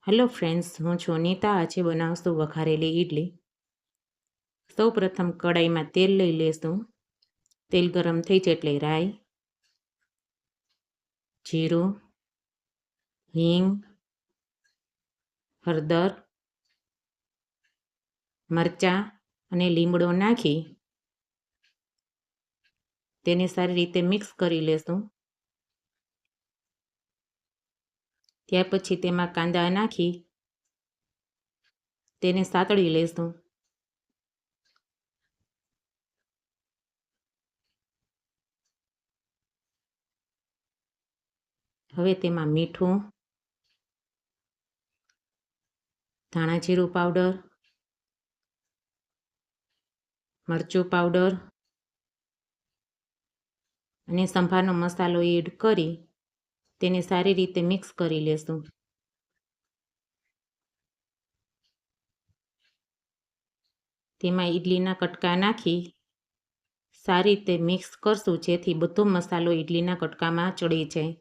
Hello friends, હું છું અનિતા. આજે બનાવશું વઘારેલી ઈડલી. સૌ પ્રથમ કડાઈમાં તેલ લઈ લેશું. તેલ ગરમ થઈ જાય એટલે રાઈ, જીરું, હિંગ, હળદર, મરચાં અને લીમડો નાખી તેને સારી રીતે મિક્સ કરી લેશું. ત્યાર પછી તેમાં કાંદા નાખી તેને સાતળી લેશું. હવે તેમાં મીઠું, ધાણા જીરું પાવડર, મરચું પાવડર અને સંભારનો મસાલો એડ કરી તેને સારી રીતે મિક્સ કરી લેશું. તેમાં ઈડલીના કટકા નાખી સારી રીતે મિક્સ કરશું, જેથી બધો મસાલો ઈડલીના કટકામાં ચડી જાય.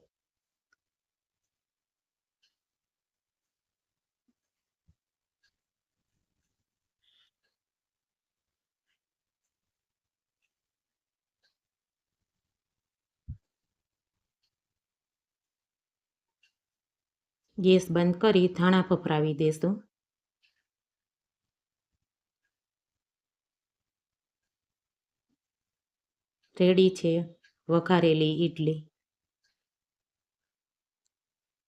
ગેસ બંધ કરી ધાણા ફફરાવી દેશું. રેડી છે વઘારેલી ઈડલી.